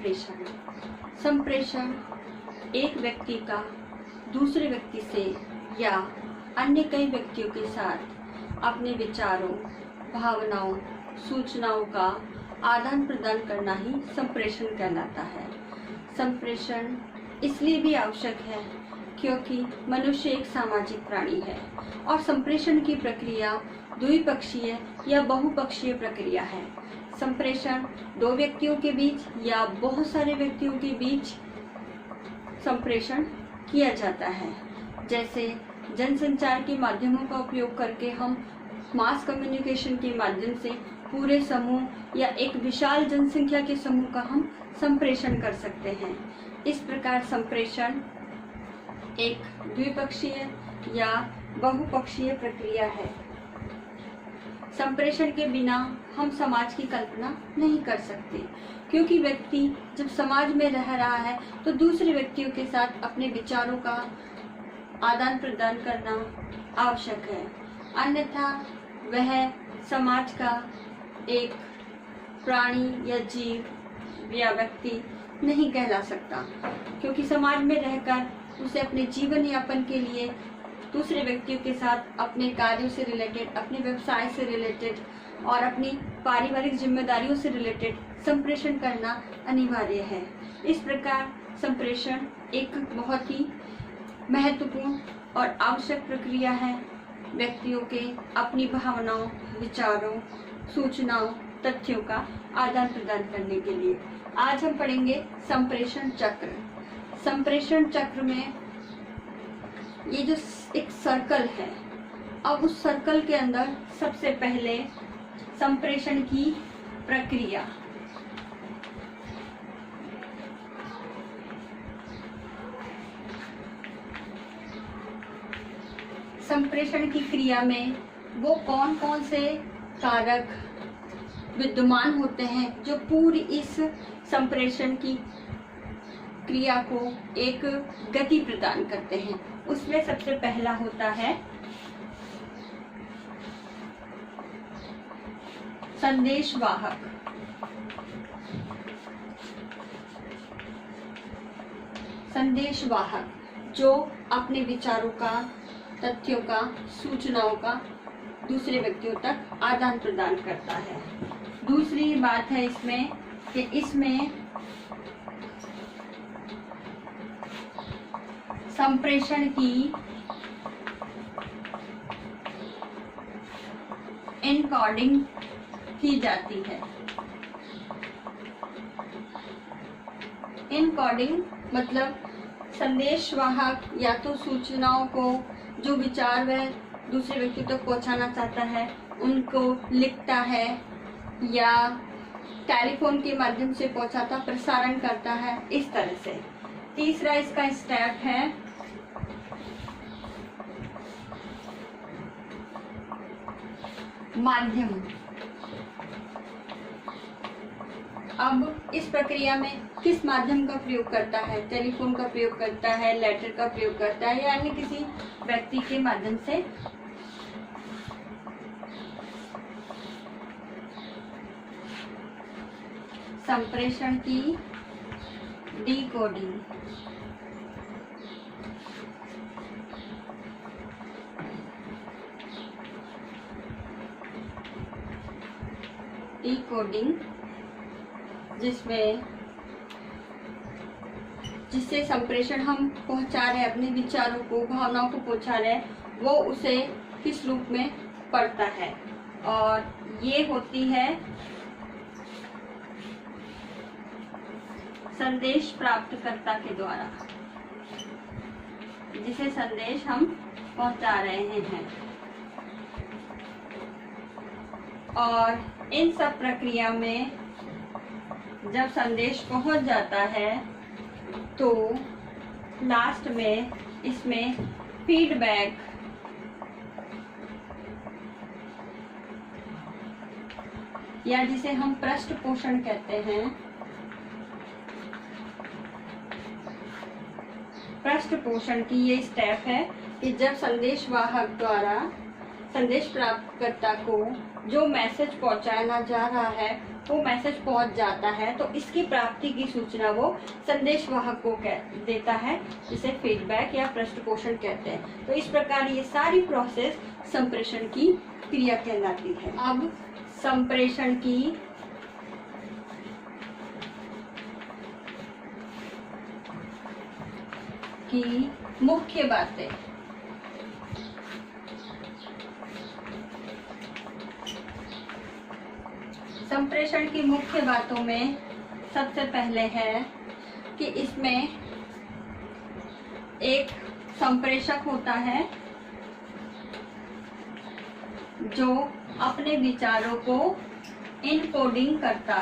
संप्रेषण। संप्रेषण एक व्यक्ति का दूसरे व्यक्ति से या अन्य कई व्यक्तियों के साथ अपने विचारों, भावनाओं, सूचनाओं का आदान प्रदान करना ही संप्रेषण कहलाता है। संप्रेषण इसलिए भी आवश्यक है क्योंकि मनुष्य एक सामाजिक प्राणी है और संप्रेषण की प्रक्रिया द्विपक्षीय या बहुपक्षीय प्रक्रिया है। संप्रेषण दो व्यक्तियों के बीच या बहुत सारे व्यक्तियों के बीच संप्रेषण किया जाता है। जैसे जनसंचार के माध्यमों का उपयोग करके हम मास कम्युनिकेशन के माध्यम से पूरे समूह या एक विशाल जनसंख्या के समूह का हम संप्रेषण कर सकते हैं। इस प्रकार संप्रेषण एक द्विपक्षीय या बहुपक्षीय प्रक्रिया है। संप्रेषण के बिना हम समाज की कल्पना नहीं कर सकते क्योंकि व्यक्ति जब समाज में रह रहा है तो दूसरे व्यक्तियों के साथ अपने विचारों का आदान प्रदान करना आवश्यक है, अन्यथा वह समाज का एक प्राणी या जीव या व्यक्ति नहीं कहला सकता, क्योंकि समाज में रहकर उसे अपने जीवन यापन के लिए दूसरे व्यक्तियों के साथ अपने कार्यों से रिलेटेड, अपने व्यवसाय से रिलेटेड और अपनी पारिवारिक जिम्मेदारियों से रिलेटेड संप्रेषण करना अनिवार्य है। इस प्रकार संप्रेषण एक बहुत ही महत्वपूर्ण और आवश्यक प्रक्रिया है व्यक्तियों के अपनी भावनाओं, विचारों, सूचनाओं, तथ्यों का आदान प्रदान करने के लिए। आज हम पढ़ेंगे संप्रेषण चक्र। संप्रेषण चक्र में ये जो एक सर्कल है, अब उस सर्कल के अंदर सबसे पहले संप्रेषण की प्रक्रिया। संप्रेषण की क्रिया में वो कौन कौन से कारक विद्यमान होते हैं जो पूरी इस संप्रेषण की क्रिया को एक गति प्रदान करते हैं। उसमें सबसे पहला होता है संदेशवाहक। संदेशवाहक जो अपने विचारों का, तथ्यों का, सूचनाओं का दूसरे व्यक्तियों तक आदान प्रदान करता है। दूसरी बात है इसमें कि इसमें संप्रेषण की एनकोडिंग की जाती है। एनकोडिंग मतलब संदेशवाहक या तो सूचनाओं को, जो विचार वह दूसरे व्यक्ति तक पहुंचाना चाहता है, उनको लिखता है या टेलीफोन के माध्यम से पहुंचाता, प्रसारण करता है, इस तरह से। तीसरा इसका स्टेप है माध्यम। अब इस प्रक्रिया में किस माध्यम का प्रयोग करता है? टेलीफोन का प्रयोग करता है, लेटर का प्रयोग करता है या अन्य किसी व्यक्ति के माध्यम से। संप्रेषण की डिकोडिंग। डिकोडिंग जिससे संप्रेषण हम पहुंचा रहे हैं, अपने विचारों को, भावनाओं को पहुंचा रहे हैं, वो उसे किस रूप में पढ़ता है, और ये होती है संदेश प्राप्तकर्ता के द्वारा, जिसे संदेश हम पहुंचा रहे हैं। और इन सब प्रक्रिया में जब संदेश पहुंच जाता है तो लास्ट में इसमें फीडबैक या जिसे हम पृष्ठ पोषण कहते हैं, पृष्ठ पोषण की ये स्टेप है कि जब संदेशवाहक द्वारा संदेश प्राप्तकर्ता को जो मैसेज पहुंचाना जा रहा है वो मैसेज पहुंच जाता है, तो इसकी प्राप्ति की सूचना वो संदेश वाहक को देता है, जिसे फीडबैक या पृष्ठपोषण कहते हैं। तो इस प्रकार ये सारी प्रोसेस संप्रेषण की क्रिया कहलाती है। अब संप्रेषण की मुख्य बातें। संप्रेषण की मुख्य बातों में सबसे पहले है कि इसमें एक संप्रेषक होता है जो अपने विचारों को इनकोडिंग करता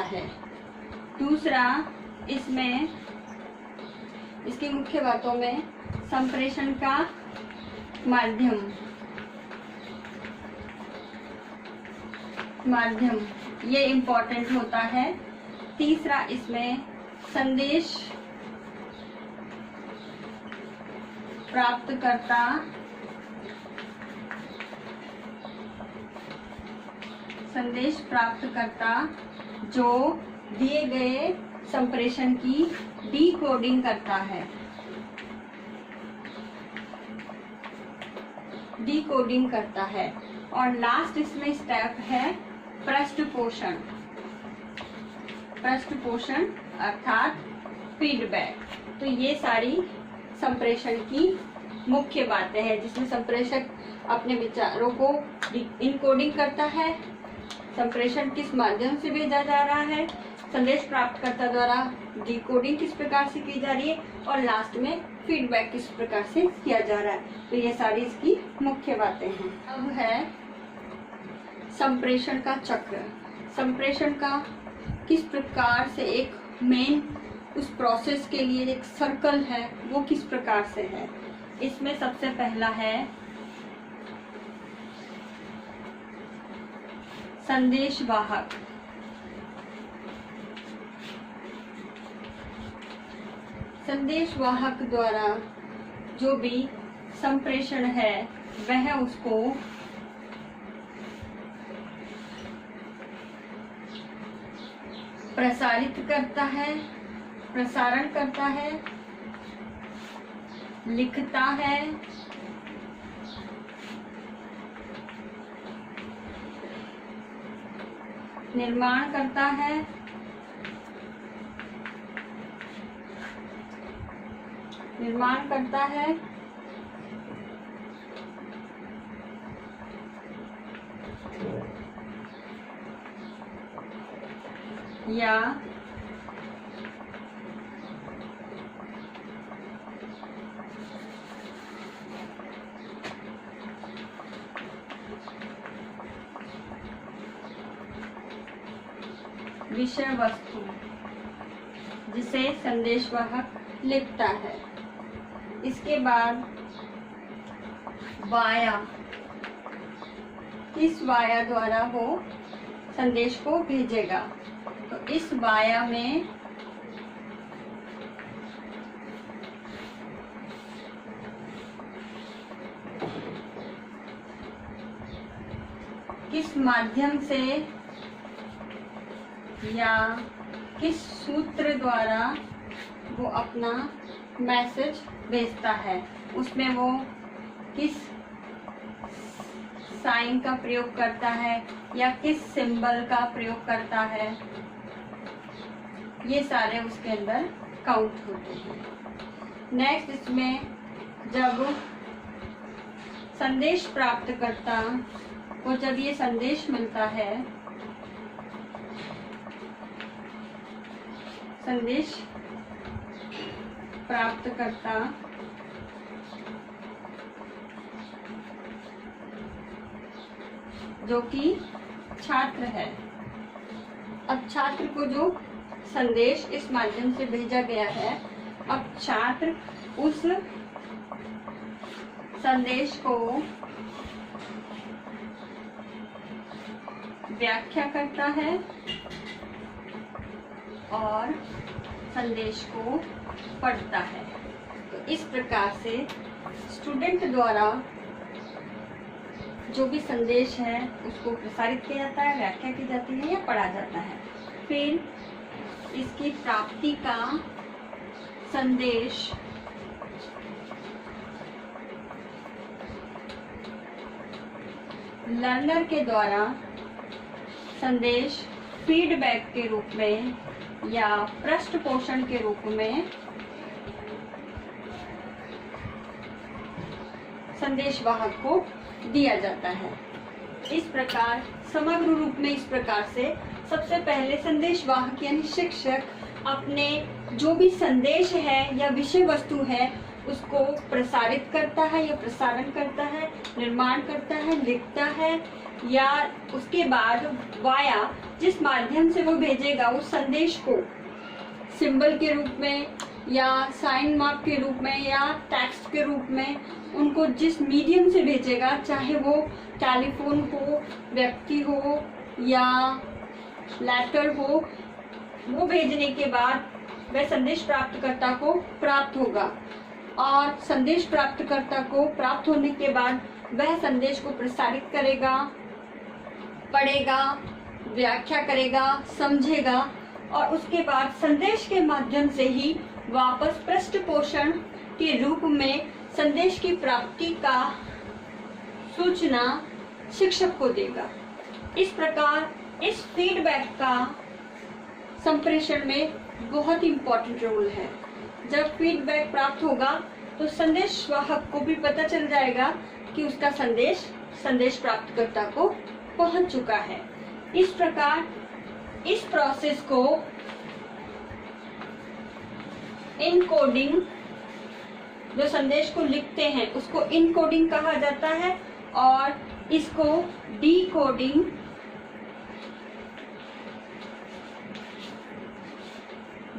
है। दूसरा, इसमें इसकी मुख्य बातों में संप्रेषण का माध्यम ये इम्पोर्टेंट होता है। तीसरा, इसमें संदेश प्राप्तकर्ता जो दिए गए संप्रेषण की डिकोडिंग करता है। और लास्ट इसमें स्टेप है पृष्ठपोषण अर्थात फीडबैक। तो ये सारी संप्रेषण की मुख्य बातें हैं, जिसमें संप्रेषक अपने विचारों को इनकोडिंग करता है, संप्रेषण किस माध्यम से भेजा जा रहा है, संदेश प्राप्तकर्ता द्वारा डिकोडिंग किस प्रकार से की जा रही है, और लास्ट में फीडबैक किस प्रकार से किया जा रहा है। तो ये सारी इसकी मुख्य बातें हैं। अब है संप्रेषण का चक्र। संप्रेषण का किस प्रकार से एक मेन उस प्रोसेस के लिए एक सर्कल है, वो किस प्रकार से है। इसमें सबसे पहला है संदेश वाहक। संदेश वाहक द्वारा जो भी संप्रेषण है वह उसको प्रसारण करता है, लिखता है, निर्माण करता है, या विषय वस्तु जिसे संदेशवाहक लिखता है। इसके बाद वाया, किस वाया द्वारा वो संदेश को भेजेगा। तो इस वाया में किस माध्यम से या किस सूत्र द्वारा वो अपना मैसेज भेजता है, उसमें वो किस साइन का प्रयोग करता है या किस सिंबल का प्रयोग करता है, ये सारे उसके अंदर काउंट होते हैं। नेक्स्ट, इसमें जब संदेश प्राप्तकर्ता को जब ये संदेश मिलता है, संदेश प्राप्तकर्ता जो कि छात्र है, अब छात्र को जो संदेश इस माध्यम से भेजा गया है, अब छात्र उस संदेश को व्याख्या करता है, और संदेश को पढ़ता है। तो इस प्रकार से स्टूडेंट द्वारा जो भी संदेश है उसको प्रसारित किया जाता है, व्याख्या की जाती है या पढ़ा जाता है। फिर इसकी प्राप्ति का संदेश लर्नर के द्वारा संदेश फीडबैक के रूप में या पृष्ठ पोषण के रूप में संदेश वाहक को दिया जाता है। इस प्रकार समग्र रूप में इस प्रकार से सबसे पहले संदेश वाहक यानी शिक्षक अपने जो भी संदेश है या विषय वस्तु है उसको प्रसारित करता है या प्रसारण करता है, निर्माण करता है, लिखता है, या उसके बाद वाया जिस माध्यम से वो भेजेगा उस संदेश को सिंबल के रूप में या साइन मार्क के रूप में या टेक्स्ट के रूप में उनको जिस मीडियम से भेजेगा, चाहे वो टेलीफोन हो, व्यक्ति हो या लेटर हो, वो भेजने के बाद वह संदेश प्राप्तकर्ता को प्राप्त होगा और संदेश प्राप्तकर्ता को प्राप्त होने के बाद वह संदेश को प्रसारित करेगा, पढ़ेगा, व्याख्या करेगा, समझेगा और उसके बाद संदेश के माध्यम से ही वापस पृष्ठ पोषण के रूप में संदेश की प्राप्ति का सूचना शिक्षक को देगा। इस प्रकार इस फीडबैक का संप्रेषण में बहुत इम्पोर्टेंट रोल है। जब फीडबैक प्राप्त होगा तो संदेश वाहक को भी पता चल जाएगा कि उसका संदेश प्राप्तकर्ता को पहुंच चुका है। इस प्रकार इस प्रोसेस को इनकोडिंग, जो संदेश को लिखते हैं उसको इनकोडिंग कहा जाता है और इसको डीकोडिंग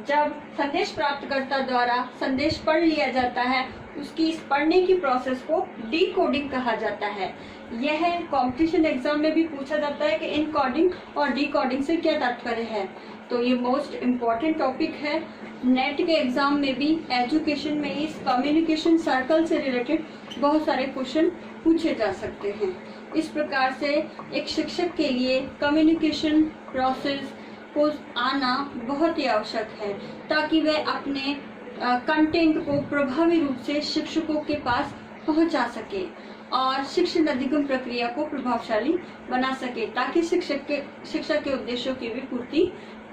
जब संदेश प्राप्तकर्ता द्वारा संदेश पढ़ लिया जाता है उसकी इस पढ़ने की प्रोसेस को डीकोडिंग कहा जाता है। यह कंपटीशन एग्जाम में भी पूछा जाता है कि इनकोडिंग और डीकोडिंग से क्या तात्पर्य है। तो ये मोस्ट इम्पॉर्टेंट टॉपिक है। नेट के एग्जाम में भी एजुकेशन में इस कम्युनिकेशन सर्कल से रिलेटेड बहुत सारे क्वेश्चन पूछे जा सकते हैं। इस प्रकार से एक शिक्षक के लिए कम्युनिकेशन प्रोसेस को आना बहुत ही आवश्यक है ताकि वह अपने कंटेंट को प्रभावी रूप से शिक्षकों के पास पहुंचा सके और शिक्षण अधिगम प्रक्रिया को प्रभावशाली बना सके ताकि शिक्षा के उद्देश्यों की भी पूर्ति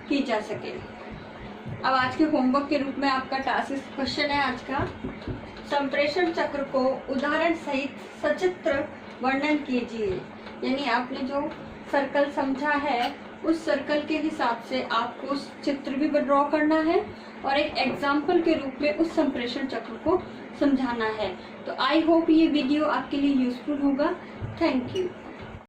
की जा सके। अब आज के होमवर्क के रूप में आपका टास्क क्वेश्चन है आज का, संप्रेषण चक्र को उदाहरण सहित सचित्र वर्णन कीजिए। यानी आपने जो सर्कल समझा है उस सर्कल के हिसाब से आपको उस चित्र भी ड्रॉ करना है और एक एग्जाम्पल के रूप में उस संप्रेषण चक्र को समझाना है। तो आई होप ये वीडियो आपके लिए यूजफुल होगा। Thank you.